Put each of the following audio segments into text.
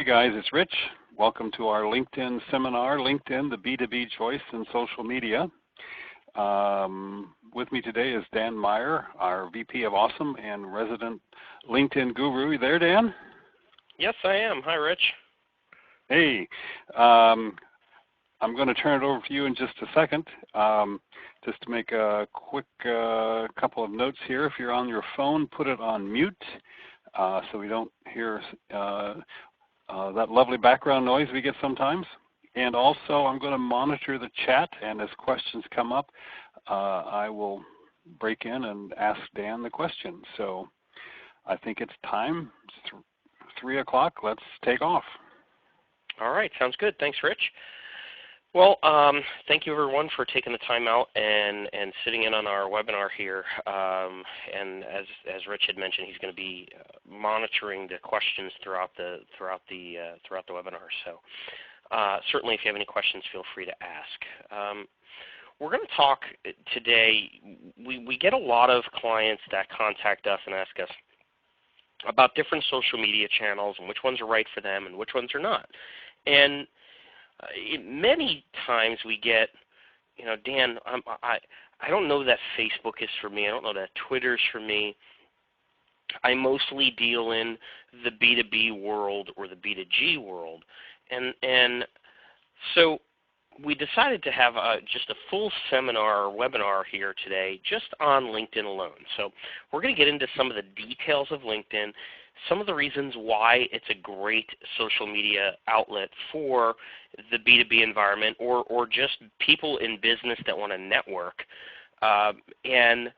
Hey guys, it's Rich. Welcome to our LinkedIn seminar, LinkedIn, the B2B choice in social media. With me today is Dan Meyer, our VP of Awesome and resident LinkedIn guru. You there, Dan? Yes, I am. Hi, Rich. Hey. I'm going to turn it over to you in just a second. Just to make a quick couple of notes here. If you're on your phone, put it on mute so we don't hear that lovely background noise we get sometimes. And also, I'm going to monitor the chat, and as questions come up, I will break in and ask Dan the question. So I think it's time. It's 3 o'clock. Let's take off. All right. Sounds good. Thanks, Rich. Well, thank you, everyone, for taking the time out and sitting in on our webinar here. And as Rich had mentioned, he's going to be monitoring the questions throughout the webinar. So certainly, if you have any questions, feel free to ask. We're going to talk today. We get a lot of clients that contact us and ask us about different social media channels and which ones are right for them and which ones are not. And many times we get, Dan, I don't know that Facebook is for me. I don't know that Twitter's for me. I mostly deal in the B2B world or the B2G world. And so we decided to have just a full seminar or webinar here today just on LinkedIn alone. So we're going to get into some of the details of LinkedIn, some of the reasons why it's a great social media outlet for the B2B environment or just people in business that want to network, and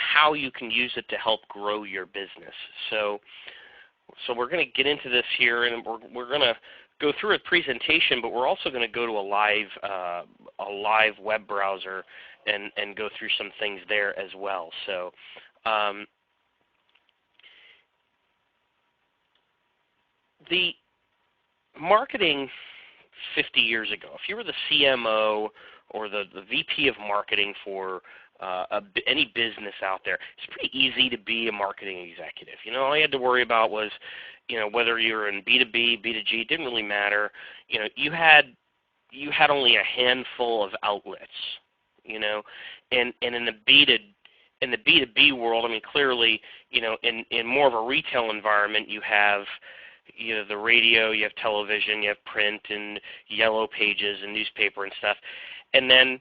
how you can use it to help grow your business. So we're going to get into this here, and we're going to go through a presentation, but we're also going to go to a live web browser and go through some things there as well. So the marketing 50 years ago, if you were the CMO or the VP of marketing for any business out there, it's pretty easy to be a marketing executive. All you had to worry about was, whether you were in B2B, B2G, it didn't really matter. You had only a handful of outlets, and in the B2B world, I mean, clearly, in more of a retail environment, you have the radio, you have television, you have print and yellow pages and newspaper and stuff. And then,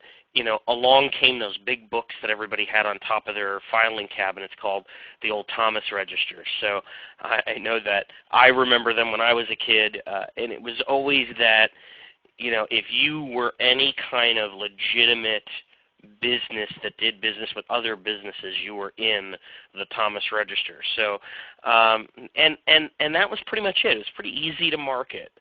along came those big books that everybody had on top of their filing cabinets called the old Thomas registers. So I know that I remember them when I was a kid, and it was always that, if you were any kind of legitimate business that did business with other businesses, you were in the Thomas register. So and that was pretty much it. It was pretty easy to market.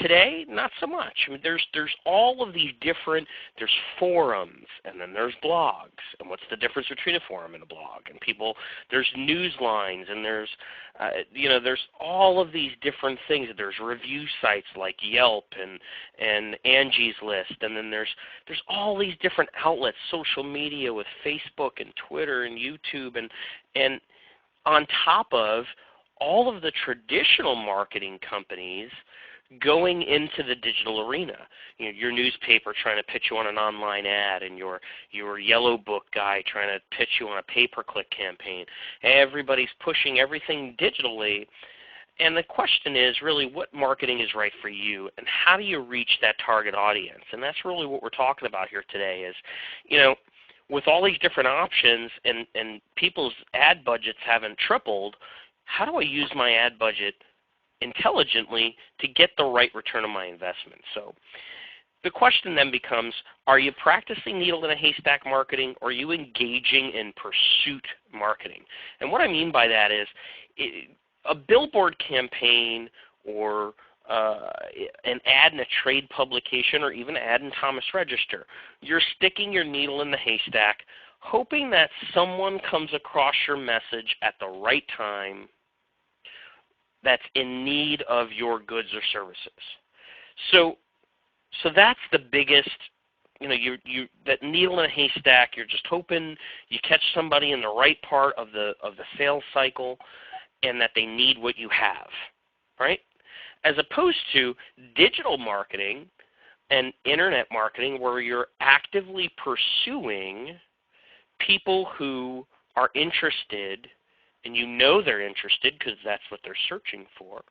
Today, not so much. I mean, there's all of these different, there's forums, and then there's blogs. And what's the difference between a forum and a blog? And there's news lines, and there's all of these different things. There's review sites like Yelp and Angie's List, and then there's all these different outlets, social media with Facebook and Twitter and YouTube, and on top of all of the traditional marketing companies going into the digital arena. Your newspaper trying to pitch you on an online ad, and your yellow book guy trying to pitch you on a pay-per-click campaign. Everybody's pushing everything digitally. And the question is really, what marketing is right for you, and how do you reach that target audience? And that's really what we're talking about here today is, with all these different options and people's ad budgets haven't tripled, how do I use my ad budget intelligently to get the right return on my investment? So the question then becomes, are you practicing needle in a haystack marketing, or are you engaging in pursuit marketing? And what I mean by that is a billboard campaign or an ad in a trade publication or even an ad in Thomas Register. You're sticking your needle in the haystack, hoping that someone comes across your message at the right time that's in need of your goods or services. So that's the biggest, that needle in a haystack. You're just hoping you catch somebody in the right part of the sales cycle, and that they need what you have. right? As opposed to digital marketing and internet marketing where you're actively pursuing people who are interested, and you know they're interested because that's what they're searching for,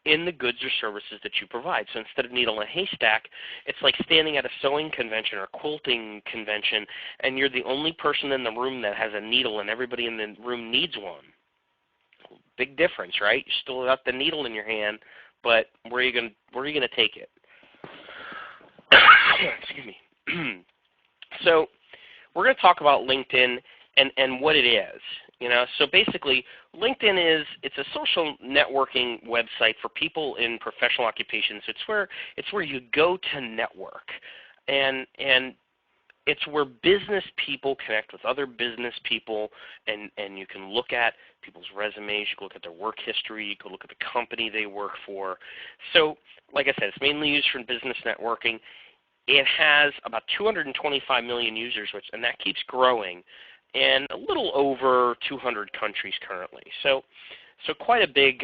in the goods or services that you provide. So instead of needle in a haystack, it's like standing at a sewing convention or quilting convention, and you're the only person in the room that has a needle, and everybody in the room needs one. Big difference, right? You still got the needle in your hand, but where are you going to take it? Excuse me. So we're going to talk about LinkedIn and what it is. So basically, LinkedIn it's a social networking website for people in professional occupations. It's where you go to network, and it's where business people connect with other business people, and you can look at people's resumes, you can look at their work history, you can look at the company they work for. So, like I said, it's mainly used for business networking. It has about 225 million users, and that keeps growing, and a little over 200 countries currently. So quite a big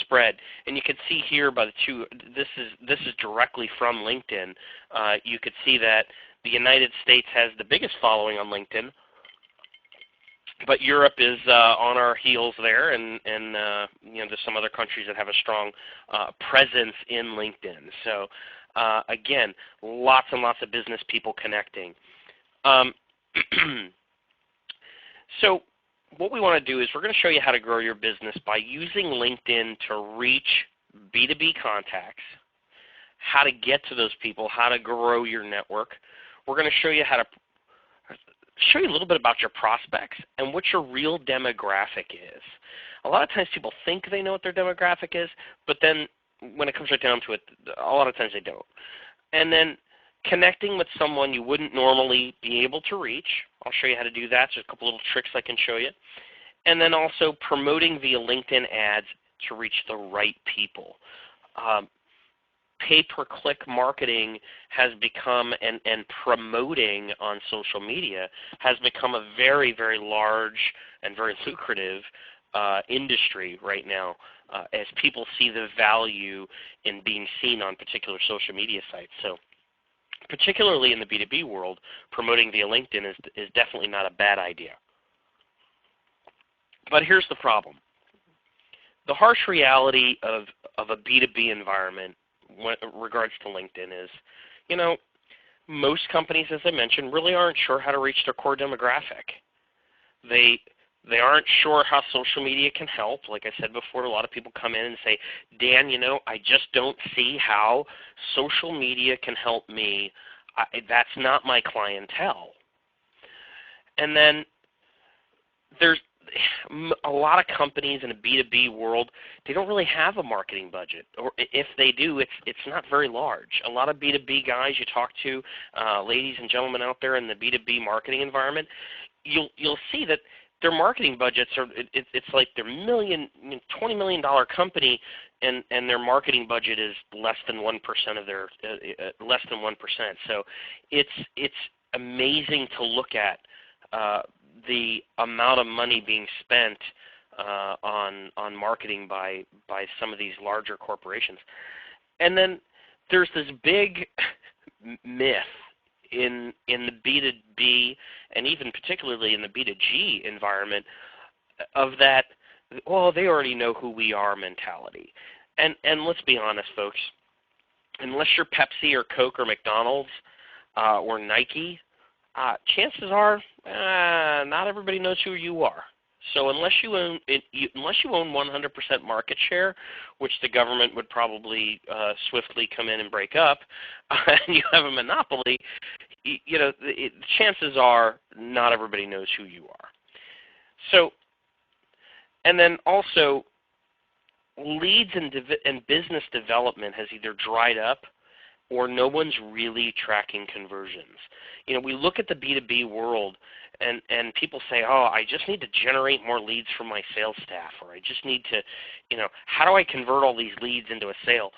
spread. And you can see here by the two. This is directly from LinkedIn. You could see that the United States has the biggest following on LinkedIn, but Europe is on our heels there, and there's some other countries that have a strong presence in LinkedIn. So again, lots and lots of business people connecting. So what we want to do is we're going to show you how to grow your business by using LinkedIn to reach B2B contacts, how to get to those people, how to grow your network. We're going to show you a little bit about your prospects and what your real demographic is. A lot of times people think they know what their demographic is, but then when it comes right down to it, a lot of times they don't. And then connecting with someone you wouldn't normally be able to reach. I'll show you how to do that. There's a couple little tricks I can show you. And then also promoting via LinkedIn ads to reach the right people. Pay-per-click marketing has become, and promoting on social media has become a very, very large and very lucrative industry right now, as people see the value in being seen on particular social media sites. So particularly in the B2B world, promoting via LinkedIn is definitely not a bad idea. But here's the problem. The harsh reality of a B2B environment when regards to LinkedIn is, most companies, as I mentioned, really aren't sure how to reach their core demographic. They aren't sure how social media can help. Like I said before, a lot of people come in and say, Dan, I just don't see how social media can help me. That's not my clientele. And then there's a lot of companies in a B2B world, they don't really have a marketing budget. Or if they do, it's not very large. A lot of B2B guys you talk to, ladies and gentlemen out there in the B2B marketing environment, you'll see that their marketing budgets are, it's like their $20 million company, and their marketing budget is less than 1% of their less than 1%. So it's amazing to look at the amount of money being spent on marketing by some of these larger corporations. And then there's this big myth in the B2B and even particularly in the B2G environment of that, well, they already know who we are mentality. And let's be honest, folks, unless you're Pepsi or Coke or McDonald's or Nike, chances are not everybody knows who you are. So unless you own 100% market share, which the government would probably swiftly come in and break up, and you have a monopoly, chances are not everybody knows who you are. So, and then also, leads and business development has either dried up or no one's really tracking conversions. We look at the B2B world and people say, oh, I just need to generate more leads from my sales staff, or I just need to, how do I convert all these leads into a sale?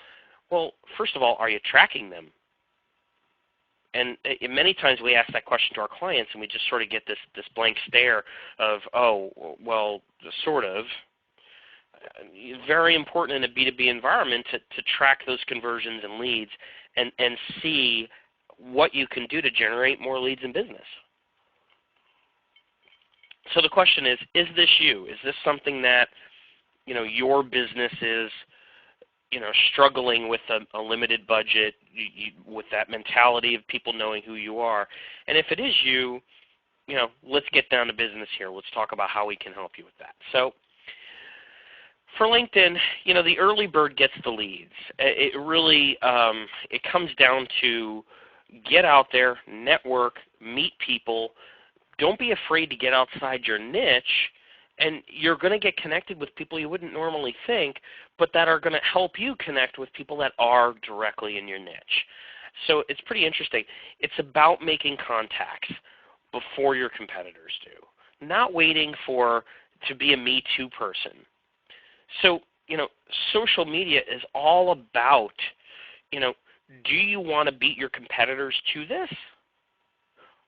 Well, first of all, are you tracking them? And many times we ask that question to our clients and we just sort of get this blank stare of, oh, well, sort of. very important in a B2B environment to track those conversions and leads and see what you can do to generate more leads in business. So the question is this you? Is this something that, your business is, struggling with a limited budget, with that mentality of people knowing who you are? And if it is you, let's get down to business here. Let's talk about how we can help you with that. So for LinkedIn, the early bird gets the leads. It really, it comes down to get out there, network, meet people. Don't be afraid to get outside your niche, and you're going to get connected with people you wouldn't normally think, but that are going to help you connect with people that are directly in your niche. So it's pretty interesting. It's about making contacts before your competitors do, not waiting to be a Me Too person. So, social media is all about, do you want to beat your competitors to this?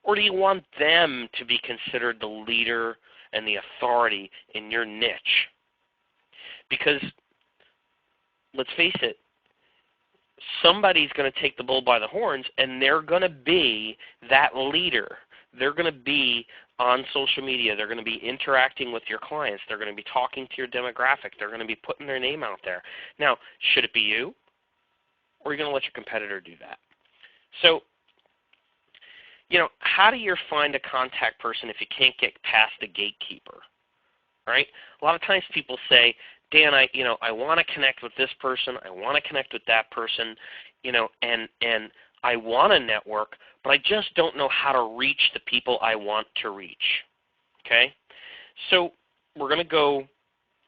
Or do you want them to be considered the leader and the authority in your niche? Because, let's face it, somebody's going to take the bull by the horns, and they're going to be that leader. They're going to be on social media. They're going to be interacting with your clients. They're going to be talking to your demographic. They're going to be putting their name out there. Now, should it be you? Or are you going to let your competitor do that? So, how do you find a contact person if you can't get past the gatekeeper? Right? A lot of times people say, Dan, I want to connect with this person. I want to connect with that person, and I want to network, but I just don't know how to reach the people I want to reach. Okay? So we're going to go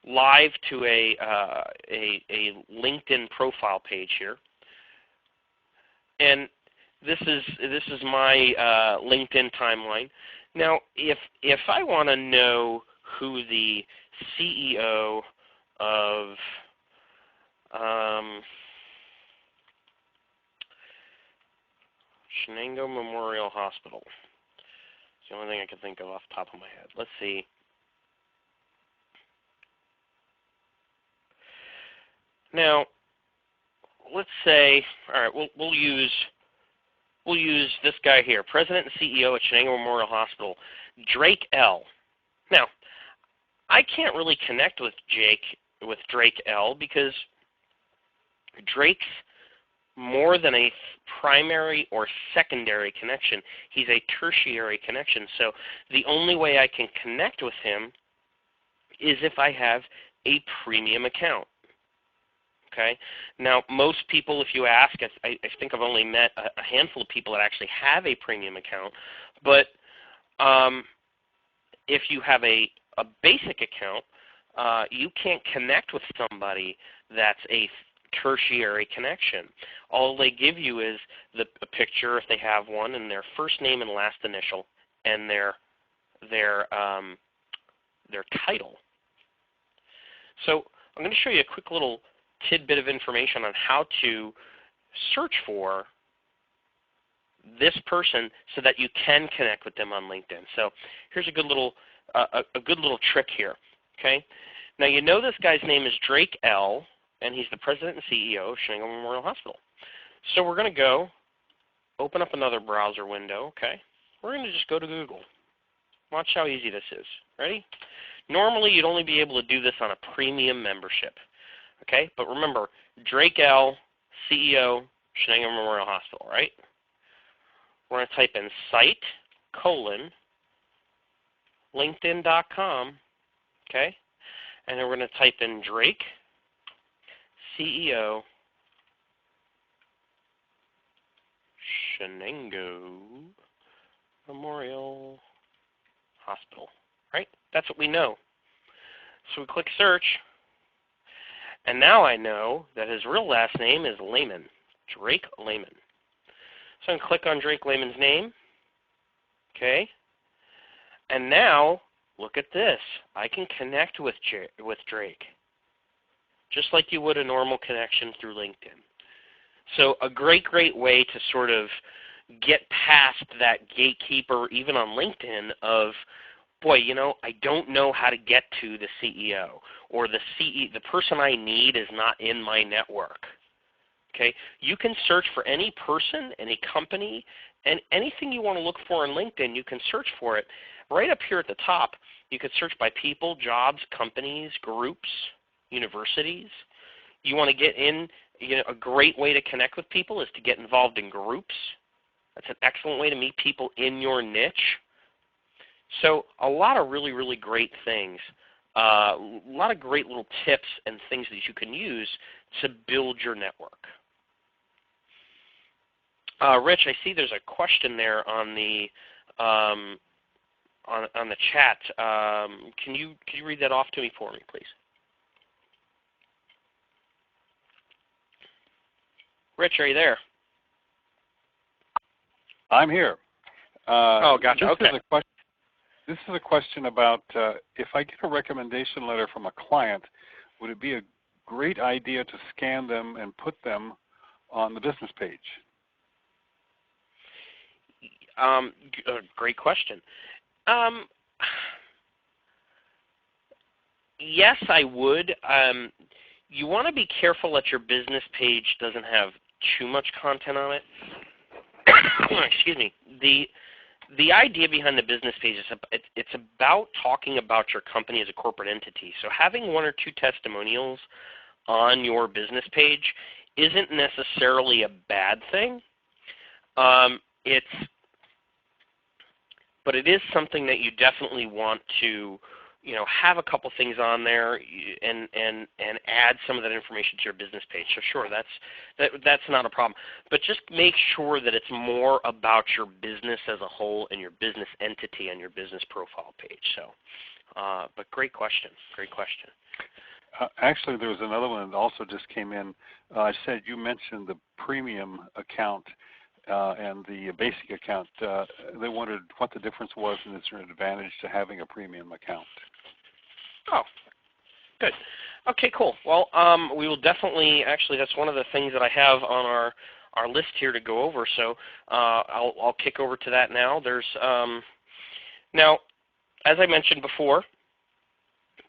live to a LinkedIn profile page here. And this is my LinkedIn timeline. Now, if I want to know who the CEO of Shenango Memorial Hospital, it's the only thing I can think of off the top of my head. Let's see. Now, let's say, all right, we'll use this guy here, President and CEO at Shenango Memorial Hospital, Drake L. Now, I can't really connect with Drake L because Drake's more than a primary or secondary connection. He's a tertiary connection. So the only way I can connect with him is if I have a premium account. Okay. Now, most people, if you ask, I think I've only met a handful of people that actually have a premium account. But if you have a basic account, you can't connect with somebody that's a tertiary connection. All they give you is a picture, if they have one, and their first name and last initial, and their title. So I'm going to show you a quick little tidbit of information on how to search for this person so that you can connect with them on LinkedIn. So here's a good little trick here. Okay. Now this guy's name is Drake L, and he's the president and CEO of Shenango Memorial Hospital. So we're going to go open up another browser window. Okay. We're going to just go to Google. Watch how easy this is. Ready? Normally, you'd only be able to do this on a premium membership. Okay, but remember, Drake L, CEO, Shenango Memorial Hospital, right? We're going to type in site:/LinkedIn.com, okay? And then we're going to type in Drake, CEO, Shenango Memorial Hospital, right? That's what we know. So we click search. And now I know that his real last name is Lehman, Drake Lehman. So I'm going to click on Drake Lehman's name. Okay. And now, look at this. I can connect with Drake, just like you would a normal connection through LinkedIn. So a great way to sort of get past that gatekeeper, even on LinkedIn, of boy, I don't know how to get to the CEO, or the person I need is not in my network. Okay, you can search for any person, any company, and anything you want to look for on LinkedIn. You can search for it right up here at the top. You can search by people, jobs, companies, groups, universities. You want to get in. A great way to connect with people is to get involved in groups. That's an excellent way to meet people in your niche. So a lot of really, really great things. A lot of great little tips and things that you can use to build your network. Rich, I see there's a question there on the on the chat. Can you read that off to me for me, please? Rich, are you there? I'm here. Oh, gotcha. Okay. This is a question about if I get a recommendation letter from a client, would it be a great idea to scan them and put them on the business page? Great question. Yes, I would. You want to be careful that your business page doesn't have too much content on it. Excuse me. The idea behind the business page is it's about talking about your company as a corporate entity. So having one or two testimonials on your business page isn't necessarily a bad thing. But it is something that you definitely want to, have a couple things on there and add some of that information to your business page. So sure, that's not a problem. But just make sure that it's more about your business as a whole and your business entity and your business profile page. So, but great question. Great question. Actually, there was another one that also just came in. I said you mentioned the premium account and the basic account. They wondered what the difference was, and is there an advantage to having a premium account? Oh, good. Okay, cool. Well, we will definitely, actually, that's one of the things that I have on our list here to go over. So I'll kick over to that now. There's now, as I mentioned before,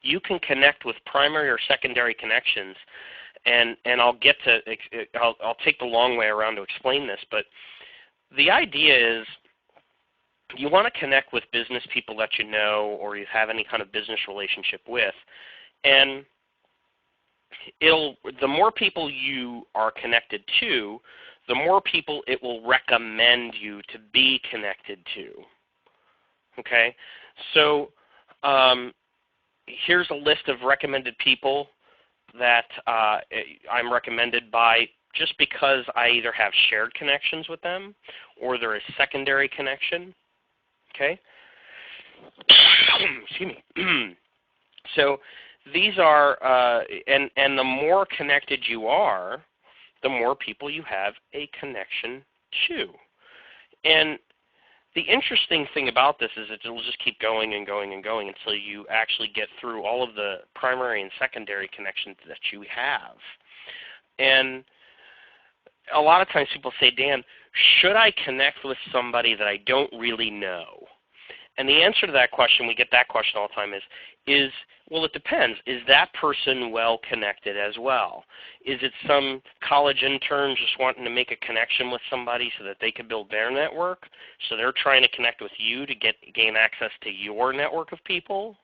you can connect with primary or secondary connections, and I'll take the long way around to explain this. But the idea is, you want to connect with business people that you know or you have any kind of business relationship with, and the more people you are connected to, the more people it will recommend you to be connected to. Okay, so here's a list of recommended people that I'm recommended by just because I either have shared connections with them or there is secondary connection. Okay. Excuse me. So these are, and the more connected you are, the more people you have a connection to. And the interesting thing about this is it will just keep going and going and going until you actually get through all of the primary and secondary connections that you have. And a lot of times people say, Dan, should I connect with somebody that I don't really know? And the answer to that question, we get that question all the time, is well, it depends. Is that person well connected as well? Is it some college intern just wanting to make a connection with somebody so that they can build their network? So they're trying to connect with you to gain access to your network of people?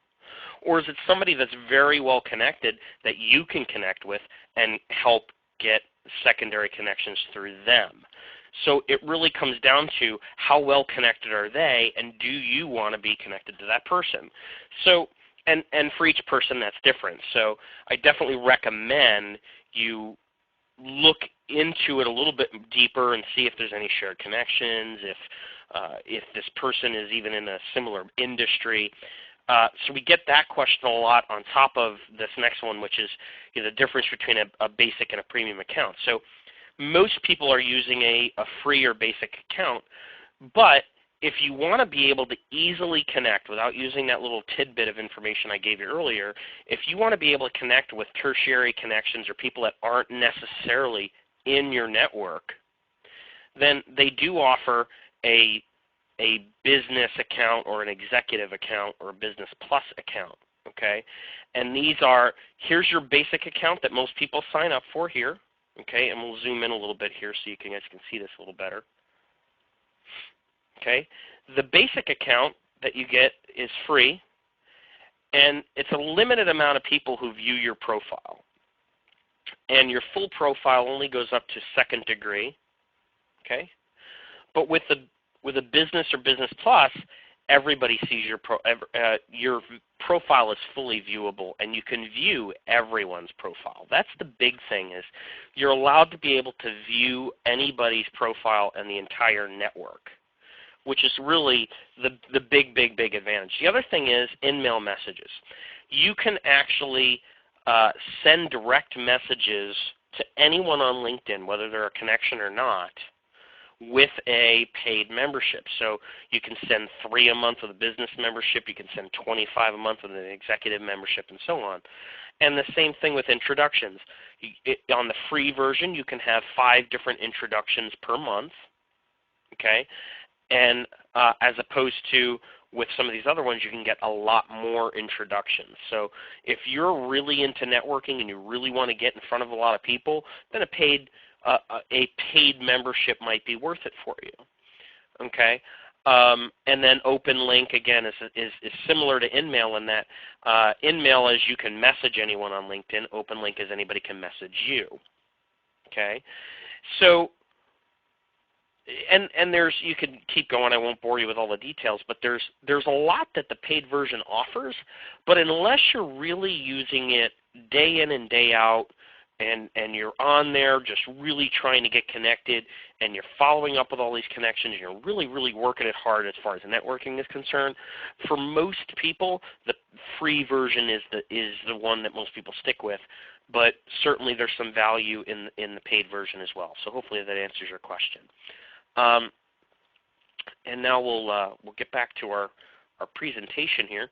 Or is it somebody that's very well connected that you can connect with and help get secondary connections through them? So it really comes down to how well connected are they, and do you want to be connected to that person? So, and for each person that's different. So I definitely recommend you look into it a little bit deeper and see if there's any shared connections, if this person is even in a similar industry. So we get that question a lot on top of this next one, which is the difference between a basic and a premium account. So most people are using a free or basic account, but if you want to be able to easily connect without using that little tidbit of information I gave you earlier, if you want to be able to connect with tertiary connections or people that aren't necessarily in your network, then they do offer a a business account or an executive account or a business plus account, okay? And these are, here's your basic account that most people sign up for here, okay? And we'll zoom in a little bit here so you guys can see this a little better. Okay, the basic account that you get is free, and it's a limited amount of people who view your profile. And your full profile only goes up to second degree, okay? But with a business or business plus, everybody sees your profile is fully viewable, and you can view everyone's profile. That's the big thing, is you're allowed to be able to view anybody's profile and the entire network, which is really the big advantage. The other thing is in-mail messages. You can actually send direct messages to anyone on LinkedIn, whether they're a connection or not, with a paid membership. So you can send 3 a month with a business membership, you can send 25 a month with an executive membership, and so on. And the same thing with introductions. On the free version, you can have 5 different introductions per month, okay? And as opposed to with some of these other ones, you can get a lot more introductions. So if you're really into networking and you really want to get in front of a lot of people, then a paid membership might be worth it for you. Okay, and then open link again is similar to InMail in that InMail is you can message anyone on LinkedIn. Open link is anybody can message you. Okay, so. And there's, you can keep going, I won't bore you with all the details, but there's a lot that the paid version offers, but unless you're really using it day in and day out, and you're on there just really trying to get connected, and you're following up with all these connections, and you're really working it hard as far as networking is concerned, for most people, the free version is the one that most people stick with, but certainly there's some value in the paid version as well. So hopefully that answers your question. And now we'll get back to our presentation here.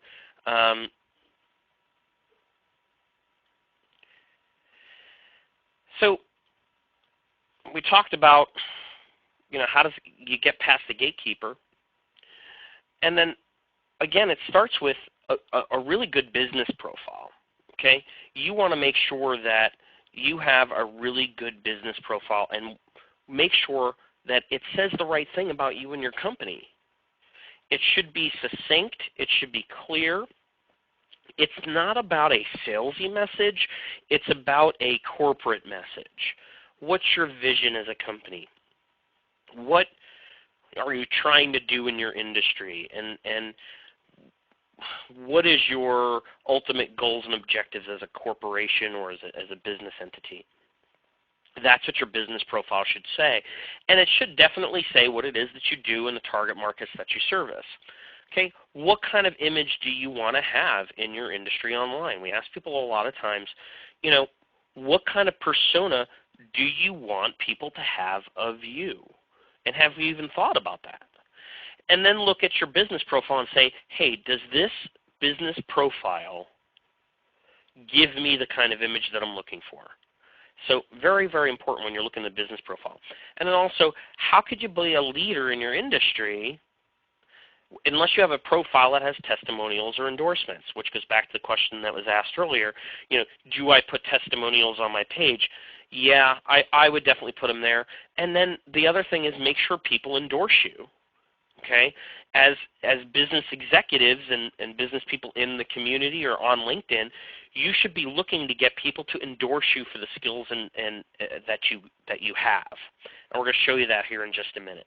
So we talked about, how does you get past the gatekeeper, and then again, it starts with a really good business profile. Okay, you want to make sure that you have a really good business profile and make sure that it says the right thing about you and your company. It should be succinct. It should be clear. It's not about a salesy message. It's about a corporate message. What's your vision as a company? What are you trying to do in your industry? And what is your ultimate goals and objectives as a corporation or as a business entity? That's what your business profile should say. And it should definitely say what it is that you do in the target markets that you service. Okay, what kind of image do you want to have in your industry online? We ask people a lot of times, what kind of persona do you want people to have of you? And have you even thought about that? And then look at your business profile and say, hey, does this business profile give me the kind of image that I'm looking for? So very important when you're looking at the business profile. And then also, how could you be a leader in your industry unless you have a profile that has testimonials or endorsements, which goes back to the question that was asked earlier. Do I put testimonials on my page? Yeah, I would definitely put them there. And then the other thing is make sure people endorse you. Okay, as business executives and business people in the community or on LinkedIn, you should be looking to get people to endorse you for the skills and that you have. And we're going to show you that here in just a minute.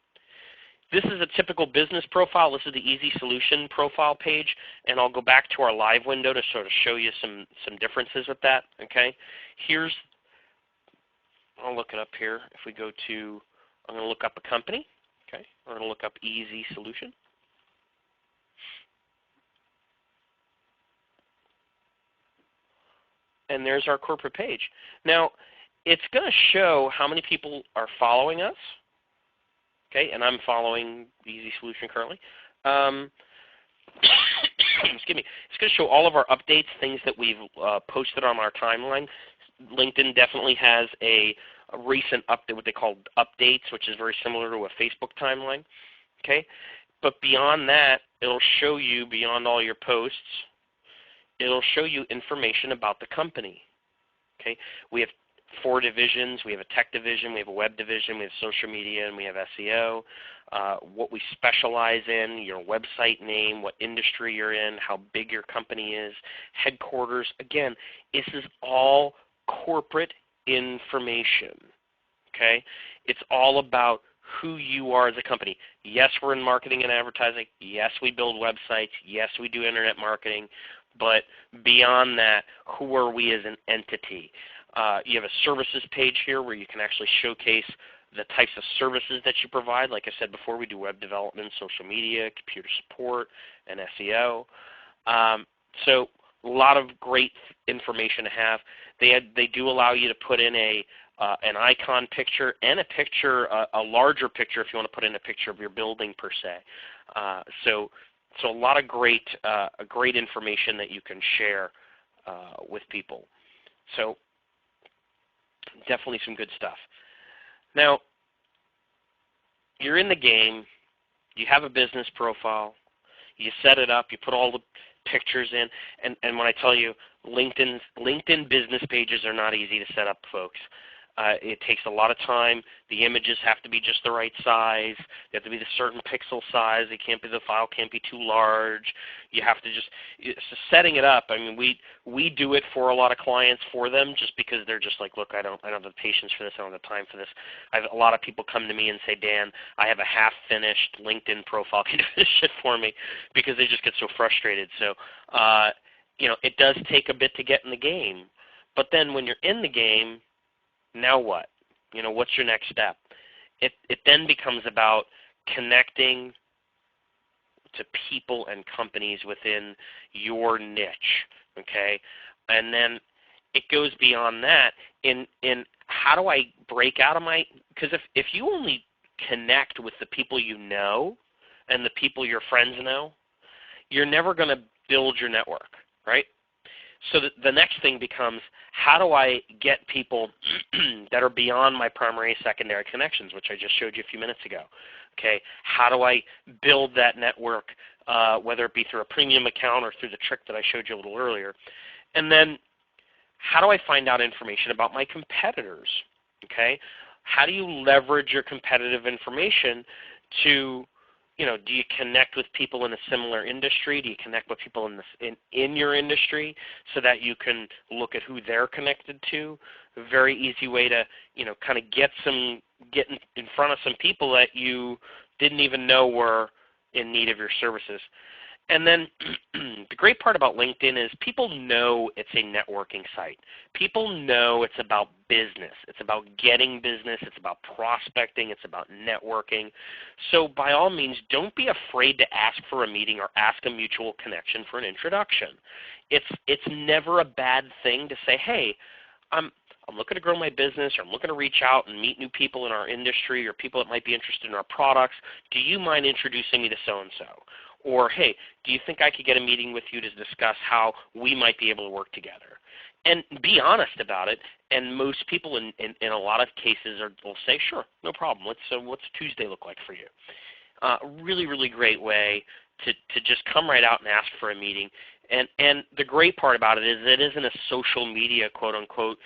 This is a typical business profile. This is the EZSolution profile page, and I'll go back to our live window to sort of show you some differences with that. Okay, I'll look it up here. If we go to, I'm going to look up a company. Okay, we're going to look up EZSolution. And there's our corporate page. Now, it's going to show how many people are following us. Okay, and I'm following EZSolution currently. Excuse me. It's going to show all of our updates, things that we've posted on our timeline. LinkedIn definitely has a recent update, what they call updates, which is very similar to a Facebook timeline. Okay, But beyond that, it'll show you, beyond all your posts, it'll show you information about the company. Okay, we have 4 divisions. We have a tech division, we have a web division, we have social media, and we have SEO. What we specialize in, your website name, what industry you're in, how big your company is, headquarters. Again, this is all corporate information. Okay, it's all about who you are as a company. Yes, we're in marketing and advertising. Yes, we build websites. Yes, we do internet marketing. But beyond that, who are we as an entity? You have a services page here where you can actually showcase the types of services that you provide. Like I said before, we do web development, social media, computer support, and SEO. So a lot of great information to have. They do allow you to put in an icon picture and a picture, a larger picture if you want to put in a picture of your building per se. So a lot of great information that you can share with people. So definitely some good stuff. Now, you're in the game, you have a business profile, you set it up, you put all the pictures in, and when I tell you, LinkedIn business pages are not easy to set up, folks. It takes a lot of time. The images have to be just the right size. They have to be the certain pixel size. The file can't be too large. You have to so setting it up. I mean, we do it for a lot of clients for them, just because they're just like, look, I don't have the patience for this. I don't have the time for this. A lot of people come to me and say, Dan, I have a half-finished LinkedIn profile. Can you do this shit for me? Because they just get so frustrated. So, it does take a bit to get in the game. But then when you're in the game, now what? What's your next step? It then becomes about connecting to people and companies within your niche, okay? And then it goes beyond that in how do I break out of my, because if you only connect with the people you know and the people your friends know, you're never going to build your network, right? So the next thing becomes, how do I get people that are beyond my primary, secondary connections, which I just showed you a few minutes ago? Okay, how do I build that network, whether it be through a premium account or through the trick that I showed you a little earlier? And then how do I find out information about my competitors? Okay, how do you leverage your competitive information to, do you connect with people in a similar industry? Do you connect with people in your industry so that you can look at who they're connected to? A very easy way to, kind of get in front of some people that you didn't even know were in need of your services. And then the great part about LinkedIn is people know it's a networking site. People know it's about business. It's about getting business. It's about prospecting. It's about networking. So by all means, don't be afraid to ask for a meeting or ask a mutual connection for an introduction. It's never a bad thing to say, hey, I'm looking to grow my business, or I'm looking to reach out and meet new people in our industry or people that might be interested in our products. Do you mind introducing me to so-and-so? Or, hey, do you think I could get a meeting with you to discuss how we might be able to work together? And be honest about it. And most people in a lot of cases will say, sure, no problem. What's Tuesday look like for you? Really, really great way to just come right out and ask for a meeting. And the great part about it is it isn't a social media, quote unquote,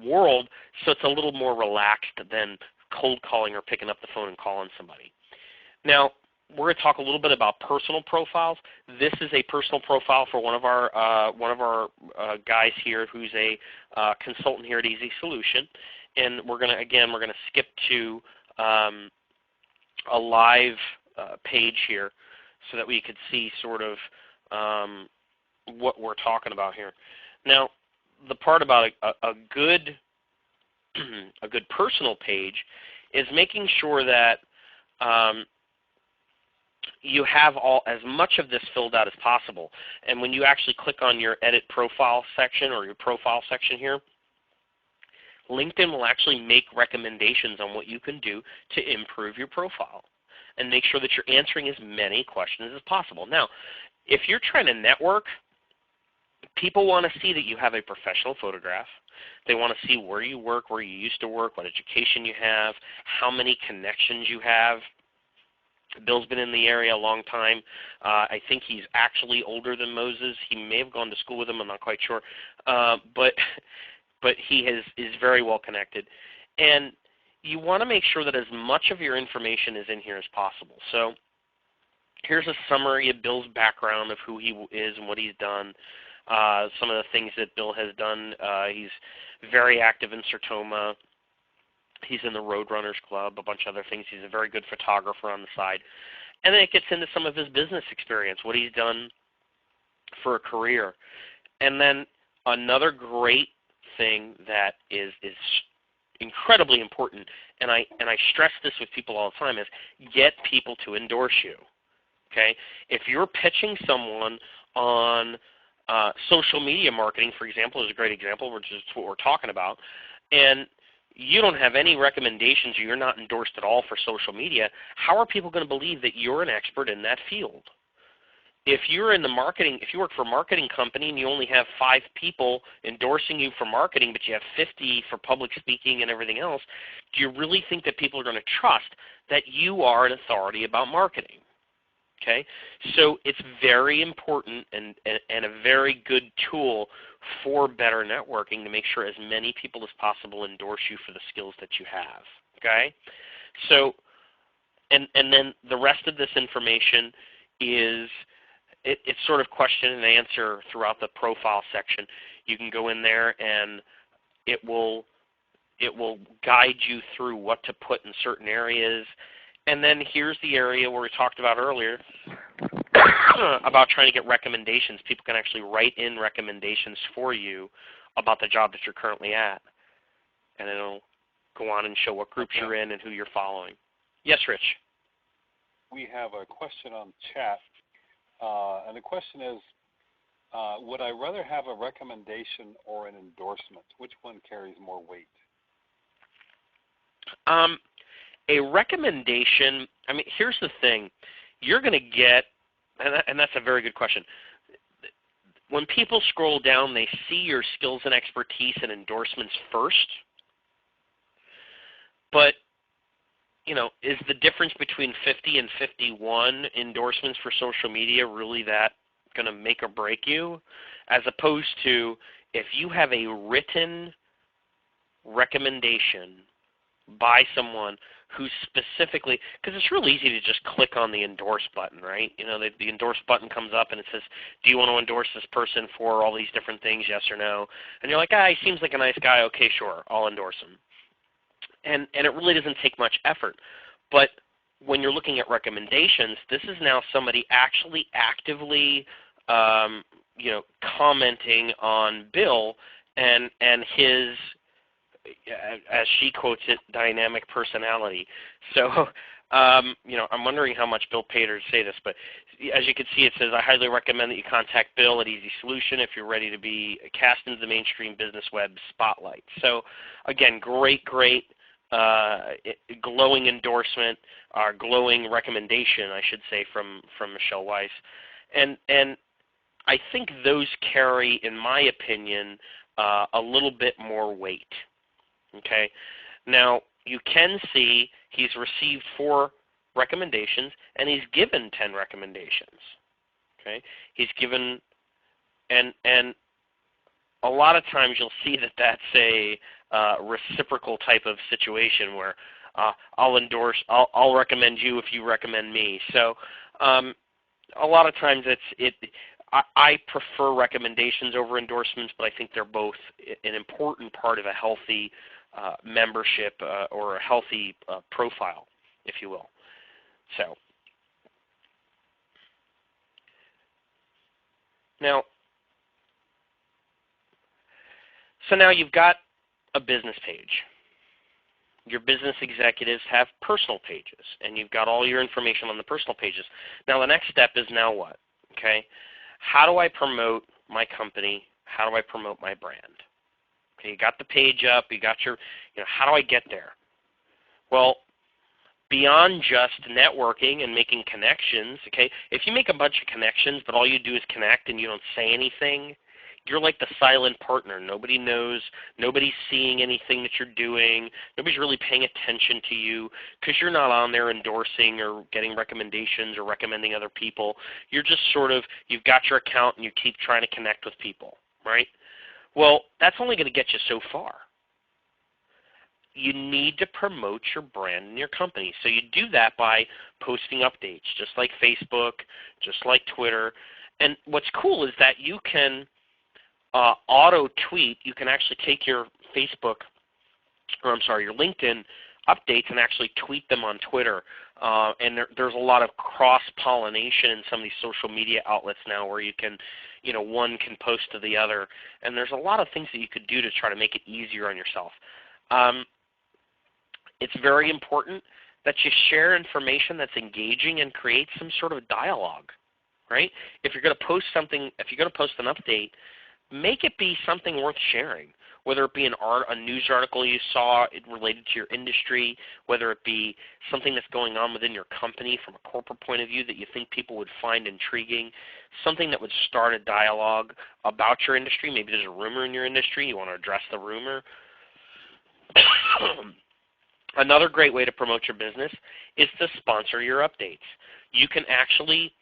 world, so it's a little more relaxed than cold calling or picking up the phone and calling somebody. Now, we're going to talk a little bit about personal profiles. This is a personal profile for one of our guys here who's a consultant here at EZSolution, and we're going to skip to a live page here so that we could see sort of what we're talking about here. Now, the part about a good personal page is making sure that you have as much of this filled out as possible. And when you actually click on your edit profile section or your profile section here, LinkedIn will actually make recommendations on what you can do to improve your profile and make sure that you're answering as many questions as possible. Now, if you're trying to network, people want to see that you have a professional photograph. They want to see where you work, where you used to work, what education you have, how many connections you have. Bill's been in the area a long time. I think he's actually older than Moses. He may have gone to school with him. I'm not quite sure. But he is very well connected. And you want to make sure that as much of your information is in here as possible. So here's a summary of Bill's background of who he is and what he's done. Some of the things that Bill has done. He's very active in Sertoma. He's in the Roadrunners Club, a bunch of other things. He's a very good photographer on the side. And then it gets into some of his business experience, what he's done for a career. And then another great thing that is incredibly important, and I stress this with people all the time, is get people to endorse you. Okay? If you're pitching someone on social media marketing, for example, is a great example, which is what we're talking about, and you don't have any recommendations, or you're not endorsed at all for social media, how are people going to believe that you're an expert in that field? If you're in the marketing, if you work for a marketing company and you only have 5 people endorsing you for marketing, but you have 50 for public speaking and everything else, do you really think that people are going to trust that you are an authority about marketing? Okay, so it's very important and a very good tool for better networking to make sure as many people as possible endorse you for the skills that you have. Okay, so and then the rest of this information is it's sort of question and answer throughout the profile section. You can go in there and it will guide you through what to put in certain areas. And then here's the area where we talked about earlier about trying to get recommendations. People can actually write in recommendations for you about the job that you're currently at. And it'll go on and show what groups you're in and who you're following. Yes, Rich? We have a question on chat. And the question is, would I rather have a recommendation or an endorsement? Which one carries more weight? A recommendation, I mean, here's the thing. You're going to get, and that's a very good question. When people scroll down, they see your skills and expertise and endorsements first. But, you know, is the difference between 50 and 51 endorsements for social media really that going to make or break you? As opposed to if you have a written recommendation by someone who specifically, because it's real easy to just click on the endorse button, right? You know, the endorse button comes up and it says, do you want to endorse this person for all these different things, yes or no? And you're like, he seems like a nice guy, okay, sure, I'll endorse him. And it really doesn't take much effort. But when you're looking at recommendations, this is now somebody actually actively, commenting on Bill and his, as she quotes it, dynamic personality. So, I'm wondering how much Bill paid her to say this, but as you can see, it says, I highly recommend that you contact Bill at EZSolution if you're ready to be cast into the mainstream business web spotlight. So, again, great, glowing endorsement, or glowing recommendation, I should say, from Michelle Weiss. And I think those carry, in my opinion, a little bit more weight. Okay, now you can see he's received 4 recommendations and he's given 10 recommendations. Okay, he's given, and a lot of times you'll see that that's a reciprocal type of situation where I'll recommend you if you recommend me. So a lot of times I prefer recommendations over endorsements, but I think they're both an important part of a healthy membership or a healthy profile, if you will. So now you've got a business page. Your business executives have personal pages, and you've got all your information on the personal pages. Now the next step is now what? Okay, how do I promote my company? How do I promote my brand? Okay, you got the page up, you got your, how do I get there? Well, beyond just networking and making connections, okay, if you make a bunch of connections but all you do is connect and you don't say anything, you're like the silent partner. Nobody knows. Nobody's seeing anything that you're doing. Nobody's really paying attention to you because you're not on there endorsing or getting recommendations or recommending other people. You're just sort of, you've got your account and you keep trying to connect with people, right? Well, that's only going to get you so far. You need to promote your brand and your company. So you do that by posting updates, just like Facebook, just like Twitter. And what's cool is that you can auto-tweet. You can actually take your your LinkedIn updates and actually tweet them on Twitter. And there's a lot of cross-pollination in some of these social media outlets now where you can, one can post to the other. And there's a lot of things that you could do to try to make it easier on yourself. It's very important that you share information that's engaging and create some sort of dialogue, right? If you're going to post something, if you're going to post an update, make it be something worth sharing, whether it be a news article you saw related to your industry, whether it be something that's going on within your company from a corporate point of view that you think people would find intriguing, something that would start a dialogue about your industry. Maybe there's a rumor in your industry, you want to address the rumor. Another great way to promote your business is to sponsor your updates. You can actually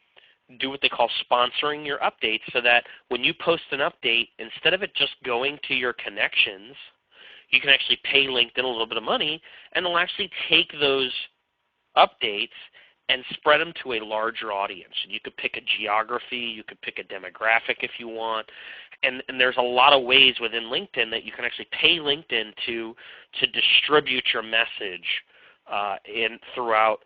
do what they call sponsoring your updates so that when you post an update, instead of it just going to your connections, you can actually pay LinkedIn a little bit of money, and they'll actually take those updates and spread them to a larger audience. And you could pick a geography, you could pick a demographic if you want, and there's a lot of ways within LinkedIn that you can actually pay LinkedIn to distribute your message throughout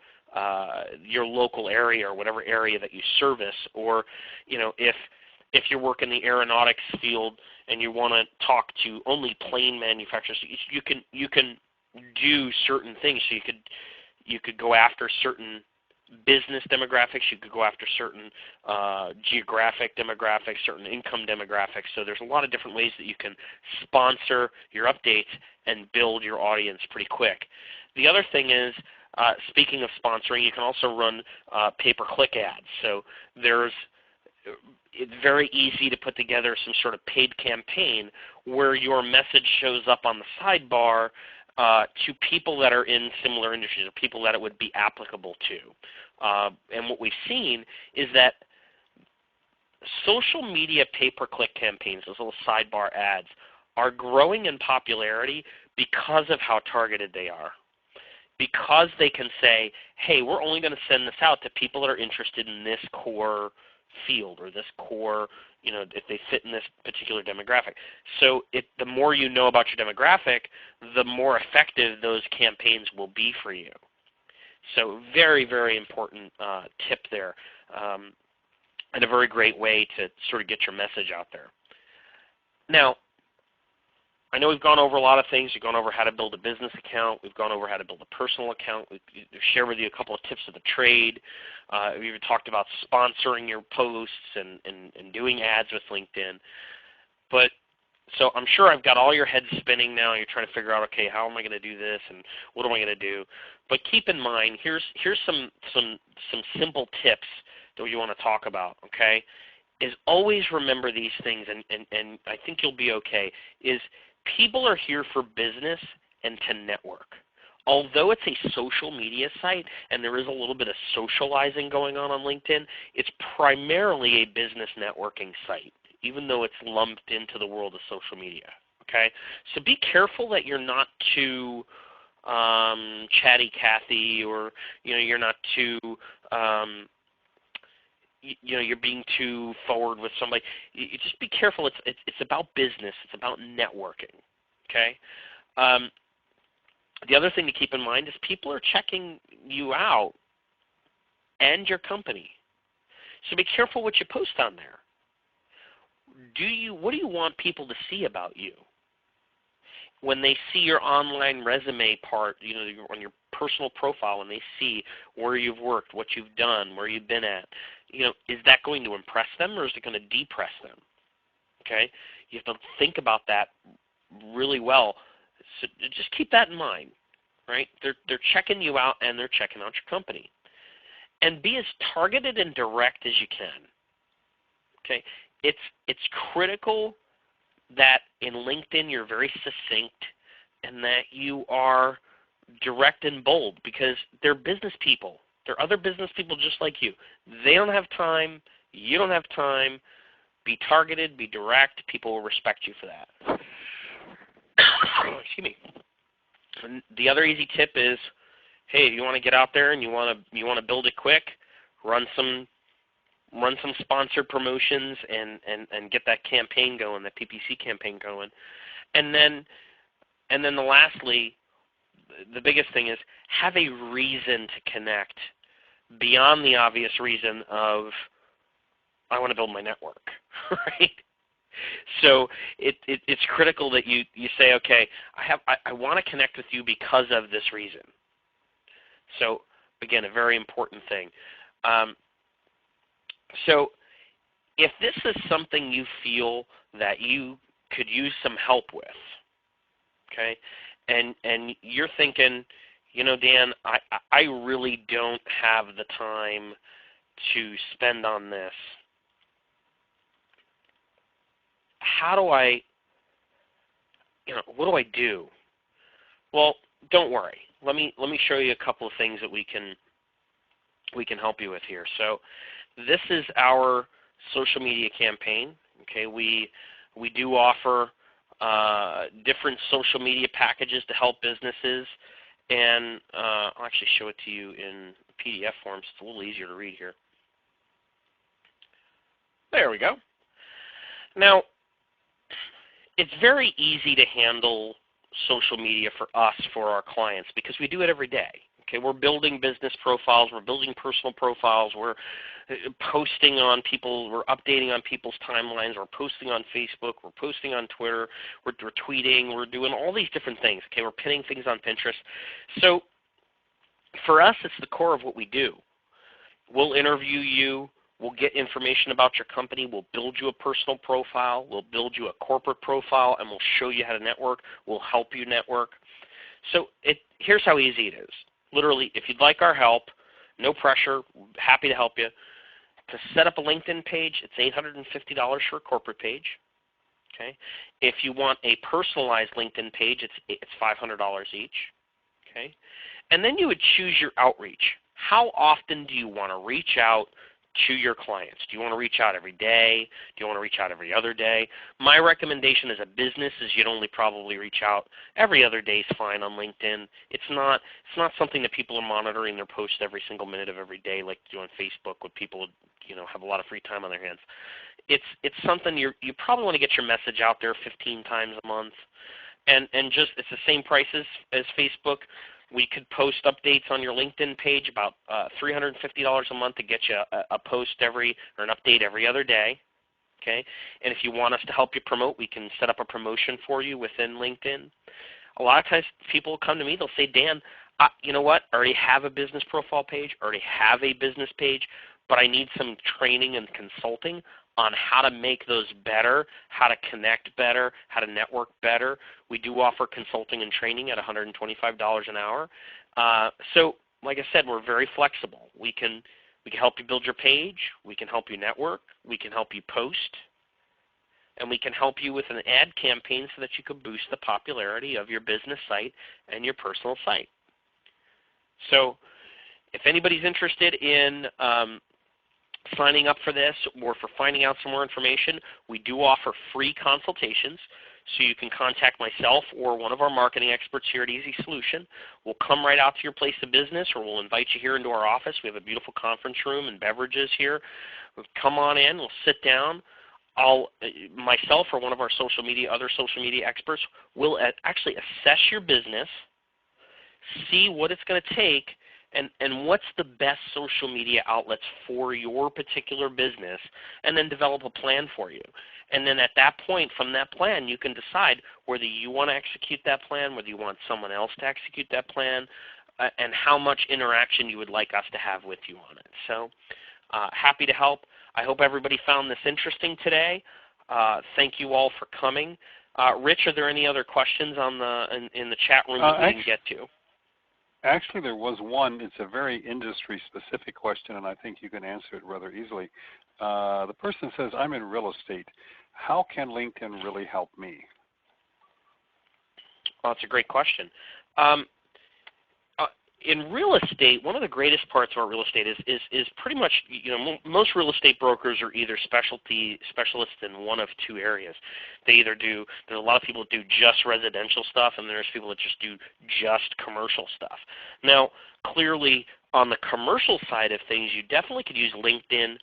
your local area or whatever area that you service. Or if you work in the aeronautics field and you want to talk to only plane manufacturers, you can do certain things. So you could go after certain business demographics, you could go after certain geographic demographics, certain income demographics. So there's a lot of different ways that you can sponsor your updates and build your audience pretty quick. The other thing is, speaking of sponsoring, you can also run pay-per-click ads. So it's very easy to put together some sort of paid campaign where your message shows up on the sidebar to people that are in similar industries or people that it would be applicable to. And what we've seen is that social media pay-per-click campaigns, those little sidebar ads, are growing in popularity because of how targeted they are. Because they can say, hey, we're only going to send this out to people that are interested in this core field or this core, if they fit in this particular demographic. So the more you know about your demographic, the more effective those campaigns will be for you. So very, very important tip there, and a very great way to sort of get your message out there. Now, I know we've gone over a lot of things. We've gone over how to build a business account. We've gone over how to build a personal account. We've shared with you a couple of tips of the trade. We've even talked about sponsoring your posts and doing ads with LinkedIn. So I'm sure I've got all your heads spinning now. You're trying to figure out, okay, how am I going to do this and what am I going to do? But keep in mind, here's some simple tips that you want to talk about, okay? Is always remember these things, and I think you'll be okay, is people are here for business and to network. Although it's a social media site and there is a little bit of socializing going on LinkedIn, it's primarily a business networking site, even though it's lumped into the world of social media. Okay, so be careful that you're not too chatty Cathy, or you're not too you're being too forward with somebody. You just be careful. It's about business. It's about networking. Okay. The other thing to keep in mind is people are checking you out and your company. So be careful what you post on there. What do you want people to see about you? When they see your online resume part, on your personal profile, when they see where you've worked, what you've done, where you've been at, is that going to impress them or is it going to depress them? Okay? You have to think about that really well. So just keep that in mind, right? They're checking you out and they're checking out your company. And be as targeted and direct as you can. Okay? It's critical that in LinkedIn you're very succinct and that you are direct and bold, because they're business people. They're other business people just like you. They don't have time. You don't have time. Be targeted. Be direct. People will respect you for that. Excuse me. And the other easy tip is, hey, if you want to get out there and you want to build it quick, run some sponsored promotions and get that campaign going, that PPC campaign going, and then lastly, the biggest thing is have a reason to connect beyond the obvious reason of I want to build my network, right? So it's critical that you say, okay, I want to connect with you because of this reason. So again, a very important thing. So if this is something you feel that you could use some help with, okay, and you're thinking, you know, Dan, I really don't have the time to spend on this. How do I, what do I do? Well, don't worry. Let me show you a couple of things that we can help you with here. So this is our social media campaign. Okay, we do offer different social media packages to help businesses, and I'll actually show it to you in PDF form. So it's a little easier to read here. There we go. Now, it's very easy to handle social media for us, for our clients, because we do it every day. Okay, we're building business profiles, we're building personal profiles, we're posting on people, we're updating on people's timelines, we're posting on Facebook, we're posting on Twitter, we're tweeting, we're doing all these different things. Okay, we're pinning things on Pinterest. So for us, it's the core of what we do. We'll interview you. We'll get information about your company. We'll build you a personal profile. We'll build you a corporate profile, and we'll show you how to network. We'll help you network. So here's how easy it is. Literally, if you'd like our help, no pressure, happy to help you. To set up a LinkedIn page, it's $850 for a corporate page. Okay. If you want a personalized LinkedIn page, it's $500 each. Okay. And then you would choose your outreach. How often do you want to reach out to your clients? Do you want to reach out every day? Do you want to reach out every other day? My recommendation as a business is you'd only probably reach out every other day is fine on LinkedIn. It's not something that people are monitoring their posts every single minute of every day like you do on Facebook, when people have a lot of free time on their hands. It's something you probably want to get your message out there 15 times a month, and just it's the same price as Facebook. We could post updates on your LinkedIn page, about $350 a month to get you a post or an update every other day. Okay, and if you want us to help you promote, we can set up a promotion for you within LinkedIn. A lot of times people come to me, they'll say, Dan, you know what? I already have a business profile page, I already have a business page, but I need some training and consulting on how to make those better, how to connect better, how to network better. We do offer consulting and training at $125 an hour. So like I said, we're very flexible. We can help you build your page. We can help you network. We can help you post. And we can help you with an ad campaign so that you can boost the popularity of your business site and your personal site. So if anybody's interested in signing up for this or for finding out some more information, we do offer free consultations. So you can contact myself or one of our marketing experts here at EZSolution. We'll come right out to your place of business, or we'll invite you here into our office. We have a beautiful conference room and beverages here. Come on in. We'll sit down. Myself or one of our other social media experts will actually assess your business, see what it's going to take, and what's the best social media outlets for your particular business, and then develop a plan for you. And then at that point, from that plan, you can decide whether you want to execute that plan, whether you want someone else to execute that plan, and how much interaction you would like us to have with you on it. So happy to help. I hope everybody found this interesting today. Thank you all for coming. Rich, are there any other questions in the chat room that we can get to? Actually, there was one. It's a very industry-specific question, and I think you can answer it rather easily. The person says, I'm in real estate. How can LinkedIn really help me? Well, that's a great question. In real estate, one of the greatest parts about real estate is pretty much, most real estate brokers are either specialists in one of two areas. They either do, there's a lot of people that do just residential stuff, and there's people that just do just commercial stuff. Now, clearly, on the commercial side of things, you definitely could use LinkedIn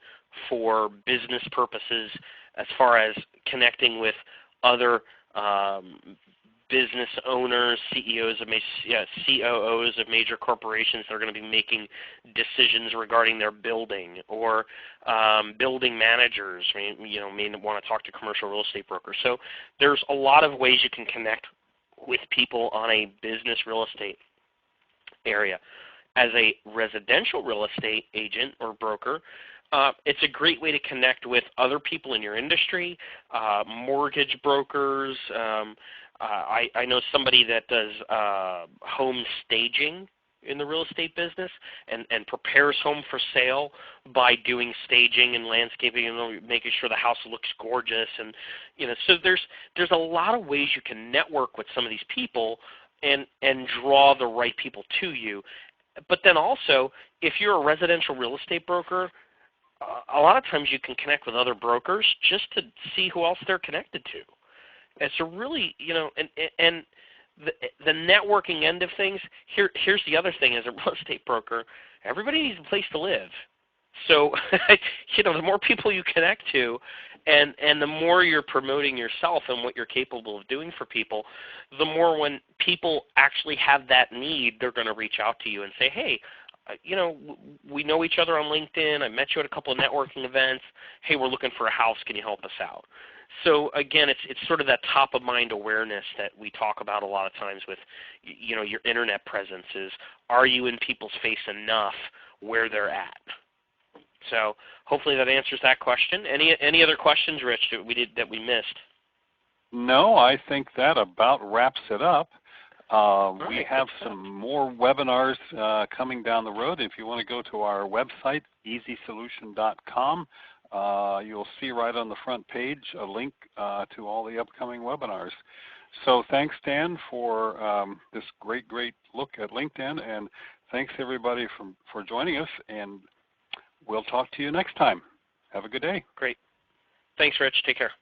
for business purposes as far as connecting with other business owners, COOs of major corporations that are going to be making decisions regarding their building, or building managers may want to talk to commercial real estate brokers. So there's a lot of ways you can connect with people on a business real estate area. As a residential real estate agent or broker, it's a great way to connect with other people in your industry, mortgage brokers. I know somebody that does home staging in the real estate business and prepares home for sale by doing staging and landscaping and making sure the house looks gorgeous. And so there's a lot of ways you can network with some of these people and draw the right people to you. But then also, if you're a residential real estate broker, a lot of times you can connect with other brokers just to see who else they're connected to. And so really, and the networking end of things, here's the other thing as a real estate broker, everybody needs a place to live. So, the more people you connect to and the more you're promoting yourself and what you're capable of doing for people, the more when people actually have that need, they're going to reach out to you and say, hey, we know each other on LinkedIn. I met you at a couple of networking events. Hey, we're looking for a house. Can you help us out? So again, it's sort of that top of mind awareness that we talk about a lot of times with, your internet presence is, are you in people's face enough where they're at? So hopefully that answers that question. Any other questions, Rich, that we missed? No, I think that about wraps it up. We have good some more webinars coming down the road. If you want to go to our website, EZSolution.com, you'll see right on the front page a link to all the upcoming webinars. So thanks, Dan, for this great look at LinkedIn, and thanks everybody for joining us, and we'll talk to you next time. Have a good day. Great. Thanks, Rich. Take care.